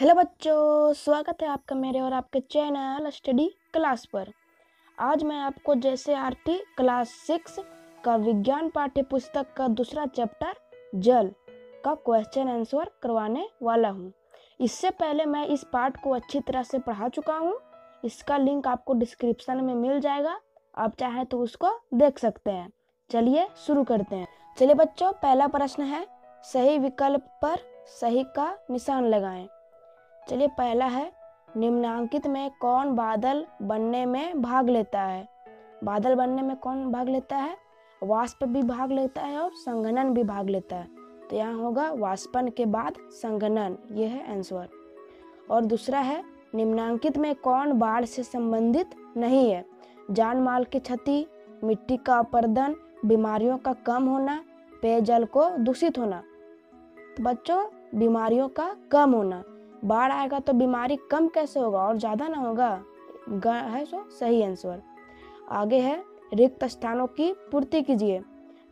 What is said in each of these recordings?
Hello बच्चों, स्वागत है आपका मेरे और आपके चैनल स्टडी क्लास पर। आज मैं आपको जैसे आरटी क्लास 6 का विज्ञान पाठ्य पुस्तक का दूसरा चैप्टर जल का क्वेश्चन आंसर करवाने वाला हूँ। इससे पहले मैं इस पाठ को अच्छी तरह से पढ़ा चुका हूँ। इसका लिंक आपको डिस्क्रिप्शन में मिल जाएगा, आप चाहें तो उसको देख सकते हैं। चलिए शुरू करते हैं। चलिए बच्चों, पहला प्रश्न है, सही विकल्प पर सही का निशान लगाएं। चलिए पहला है, निम्नांकित में कौन बादल बनने में भाग लेता है। बादल बनने में कौन भाग लेता है? वाष्प भी भाग लेता है और संघनन भी भाग लेता है। तो यहाँ होगा वाष्पन के बाद संघनन, ये है आंसर। और दूसरा है, निम्नांकित में कौन बाढ़ से संबंधित नहीं है। जान माल की क्षति, मिट्टी का अपरदन, बीमारियों का कम होना, पेयजल को दूषित होना। तो बच्चों, बीमारियों का कम होना। बाढ़ आएगा तो बीमारी कम कैसे होगा, और ज्यादा ना होगा, है सो सही आंसर। आगे है, रिक्त स्थानों की पूर्ति कीजिए।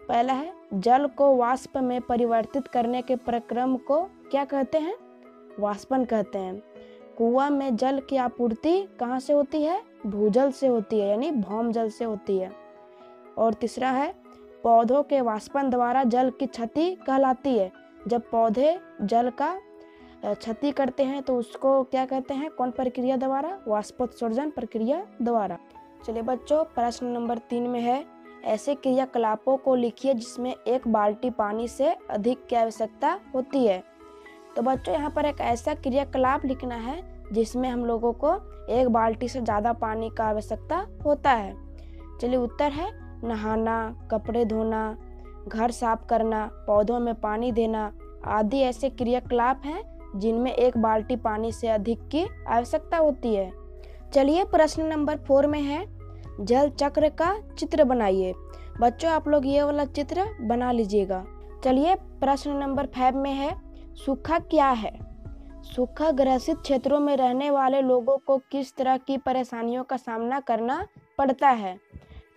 पहला है, जल को वाष्प में परिवर्तित करने के प्रक्रम को क्या कहते हैं? वाष्पन कहते हैं। कुआं में जल की आपूर्ति कहाँ से होती है? भूजल से होती है, यानी भौम जल से होती है। और तीसरा है, पौधों के वाष्पन द्वारा जल की क्षति कहलाती है। जब पौधे जल का क्षति करते हैं तो उसको क्या कहते हैं? कौन प्रक्रिया द्वारा? वाष्पोत्सर्जन प्रक्रिया द्वारा। चलिए बच्चों, प्रश्न नंबर 3 में है, ऐसे क्रियाकलापों को लिखिए जिसमें एक बाल्टी पानी से अधिक की आवश्यकता होती है। तो बच्चों, यहाँ पर एक ऐसा क्रियाकलाप लिखना है जिसमें हम लोगों को एक बाल्टी से ज़्यादा पानी का आवश्यकता होता है। चलिए उत्तर है, नहाना, कपड़े धोना, घर साफ करना, पौधों में पानी देना आदि ऐसे क्रियाकलाप हैं जिनमें एक बाल्टी पानी से अधिक की आवश्यकता होती है। चलिए प्रश्न नंबर 4 में है, जल चक्र का चित्र बनाइए। बच्चों, आप लोग ये वाला चित्र बना लीजिएगा। चलिए प्रश्न नंबर 5 में है, सूखा क्या है? सूखा ग्रसित क्षेत्रों में रहने वाले लोगों को किस तरह की परेशानियों का सामना करना पड़ता है?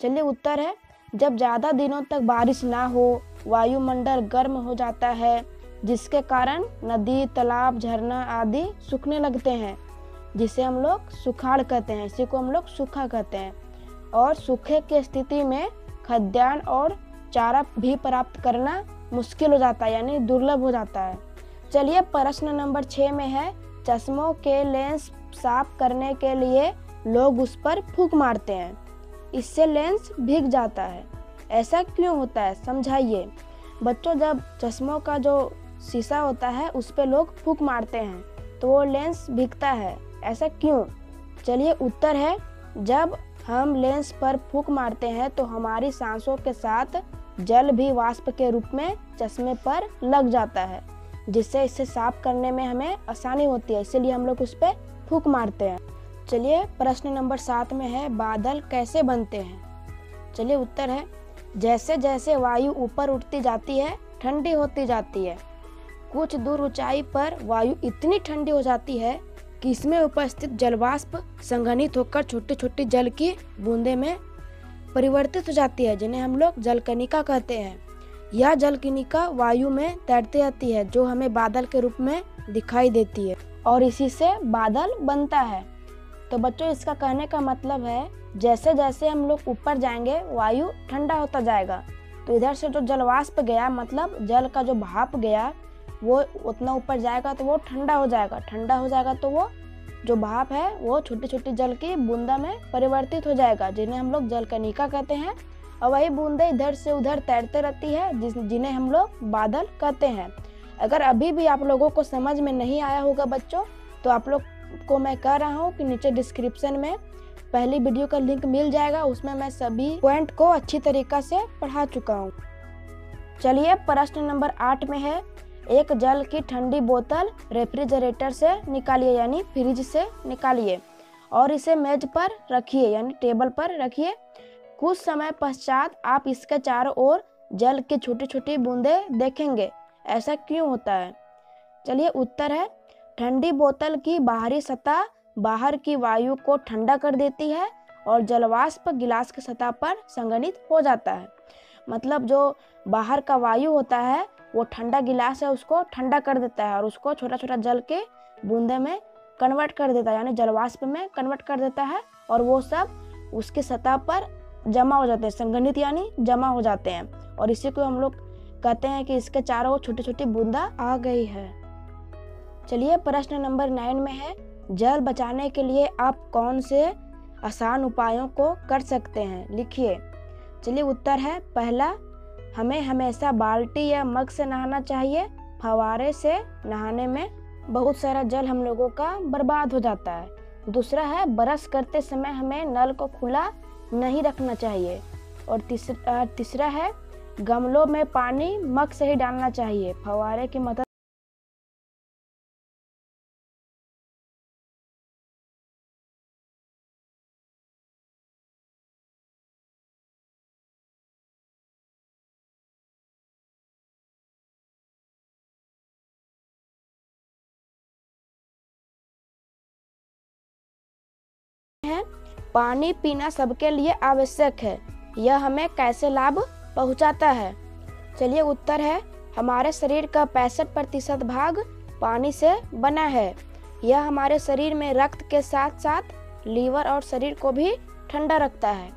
चलिए उत्तर है, जब ज़्यादा दिनों तक बारिश ना हो, वायुमंडल गर्म हो जाता है, जिसके कारण नदी, तालाब, झरना आदि सूखने लगते हैं, जिसे हम लोग सुखाड़ कहते हैं। इसी को हम लोग सूखा कहते हैं। और सूखे की स्थिति में खाद्यान्न और चारा भी प्राप्त करना मुश्किल हो जाता है, यानी दुर्लभ हो जाता है। चलिए प्रश्न नंबर 6 में है, चश्मों के लेंस साफ करने के लिए लोग उस पर फूंक मारते हैं, इससे लेंस भीग जाता है। ऐसा क्यों होता है, समझाइए। बच्चों, जब चश्मों का जो शीशा होता है उस पे लोग फूंक मारते हैं तो वो लेंस भीगता है, ऐसा क्यों? चलिए उत्तर है, जब हम लेंस पर फूंक मारते हैं तो हमारी सांसों के साथ जल भी वाष्प के रूप में चश्मे पर लग जाता है, जिससे इसे साफ करने में हमें आसानी होती है, इसीलिए हम लोग उस पर फूंक मारते हैं। चलिए प्रश्न नंबर 7 में है, बादल कैसे बनते हैं? चलिए उत्तर है, जैसे जैसे वायु ऊपर उठती जाती है ठंडी होती जाती है। कुछ दूर ऊंचाई पर वायु इतनी ठंडी हो जाती है कि इसमें उपस्थित जलवाष्प संघनित होकर छोटी छोटी जल की बूंदे में परिवर्तित हो जाती है, जिन्हें हम लोग जलकणिका कहते हैं। यह जलकणिका वायु में तैरती रहती है, जो हमें बादल के रूप में दिखाई देती है, और इसी से बादल बनता है। तो बच्चों, इसका कहने का मतलब है, जैसे जैसे हम लोग ऊपर जाएंगे वायु ठंडा होता जाएगा, तो इधर से जो जलवाष्प गया, मतलब जल का जो भाप गया, वो उतना ऊपर जाएगा तो वो ठंडा हो जाएगा। ठंडा हो जाएगा तो वो जो भाप है वो छोटी छोटी जल की बूंदा में परिवर्तित हो जाएगा, जिन्हें हम लोग जलकणिका कहते हैं। और वही बूंदे इधर से उधर तैरते रहती है, जिन्हें हम लोग बादल कहते हैं। अगर अभी भी आप लोगों को समझ में नहीं आया होगा बच्चों, तो आप लोग को मैं कह रहा हूँ कि नीचे डिस्क्रिप्शन में पहली वीडियो का लिंक मिल जाएगा, उसमें मैं सभी पॉइंट को अच्छी तरीका से पढ़ा चुका हूँ। चलिए प्रश्न नंबर 8 में है, एक जल की ठंडी बोतल रेफ्रिजरेटर से निकालिए, यानी फ्रिज से निकालिए, और इसे मेज पर रखिए, यानी टेबल पर रखिए। कुछ समय पश्चात आप इसके चारों ओर जल की छोटी छोटी बूंदें देखेंगे, ऐसा क्यों होता है? चलिए उत्तर है, ठंडी बोतल की बाहरी सतह बाहर की वायु को ठंडा कर देती है और जलवाष्प गिलास की सतह पर संघनित हो जाता है। मतलब जो बाहर का वायु होता है वो ठंडा गिलास है उसको ठंडा कर देता है और उसको छोटा छोटा जल के बूंदे में कन्वर्ट कर देता है, यानी जलवाष्प में कन्वर्ट कर देता है और वो सब उसकी सतह पर जमा हो जाते हैं, संघनित यानी जमा हो जाते हैं। और इसी को हम लोग कहते हैं कि इसके चारों ओर छोटी छोटी बूंदा आ गई है। चलिए प्रश्न नंबर 9 में है, जल बचाने के लिए आप कौन से आसान उपायों को कर सकते हैं, लिखिए। चलिए उत्तर है पहला, हमें हमेशा बाल्टी या मग से नहाना चाहिए। फव्वारे से नहाने में बहुत सारा जल हम लोगों का बर्बाद हो जाता है। दूसरा है, ब्रश करते समय हमें नल को खुला नहीं रखना चाहिए। और तीसरा है, गमलों में पानी मग से ही डालना चाहिए, फव्वारे की मदद है। पानी पीना सबके लिए आवश्यक है। यह हमें कैसे लाभ पहुंचाता है? चलिए उत्तर है, हमारे शरीर का 65% भाग पानी से बना है। यह हमारे शरीर में रक्त के साथ साथ लीवर और शरीर को भी ठंडा रखता है,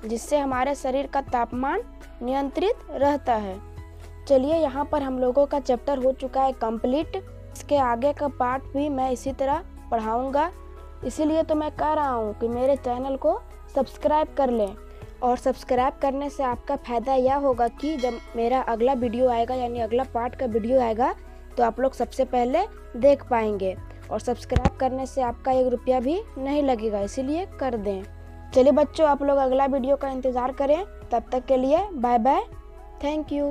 जिससे हमारे शरीर का तापमान नियंत्रित रहता है। चलिए यहाँ पर हम लोगों का चैप्टर हो चुका है कंप्लीट। इसके आगे का पार्ट भी मैं इसी तरह पढ़ाऊँगा, इसीलिए तो मैं कह रहा हूँ कि मेरे चैनल को सब्सक्राइब कर लें। और सब्सक्राइब करने से आपका फ़ायदा यह होगा कि जब मेरा अगला वीडियो आएगा, यानी अगला पार्ट का वीडियो आएगा, तो आप लोग सबसे पहले देख पाएंगे। और सब्सक्राइब करने से आपका 1 रुपया भी नहीं लगेगा, इसीलिए कर दें। चलिए बच्चों, आप लोग अगला वीडियो का इंतज़ार करें। तब तक के लिए बाय बाय, थैंक यू।